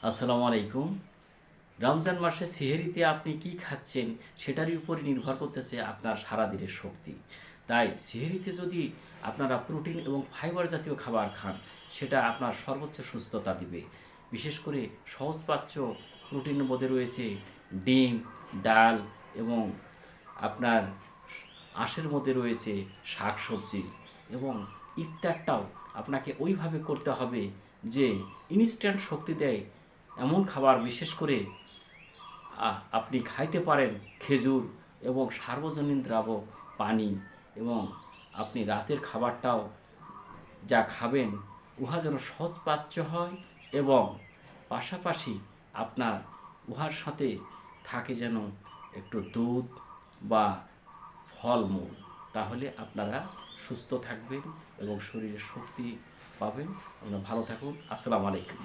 আসসালামু আলাইকুম। রমজান মাসে সেহরিতে আপনি কি খাচ্ছেন সেটারই উপরে নির্ভর করতেছে আপনার সারাদিনের শক্তি। তাই সেহরিতে যদি আপনারা প্রোটিন এবং ফাইবার জাতীয় খাবার খান, সেটা আপনার সর্বোচ্চ সুস্থতা দিবে। বিশেষ করে সহজপাচ্য প্রোটিনের মধ্যে রয়েছে ডিম, ডাল এবং আপনার আঁশের মধ্যে রয়েছে শাকসবজি এবং ইফতারটাও আপনাকে ওইভাবে করতে হবে যে ইনস্ট্যান্ট শক্তি দেয় এমন খাবার, বিশেষ করে আপনি খাইতে পারেন খেজুর এবং সার্বজনীন দ্রাবক পানি। এবং আপনি রাতের খাবারটাও যা খাবেন উহা যেন সহজপাচ্য হয় এবং পাশাপাশি আপনার উহার সাথে থাকে যেন একটু দুধ বা ফলমূল। তাহলে আপনারা সুস্থ থাকবেন এবং শরীরে শক্তি পাবেন। আপনারা ভালো থাকুন। আসসালামু আলাইকুম।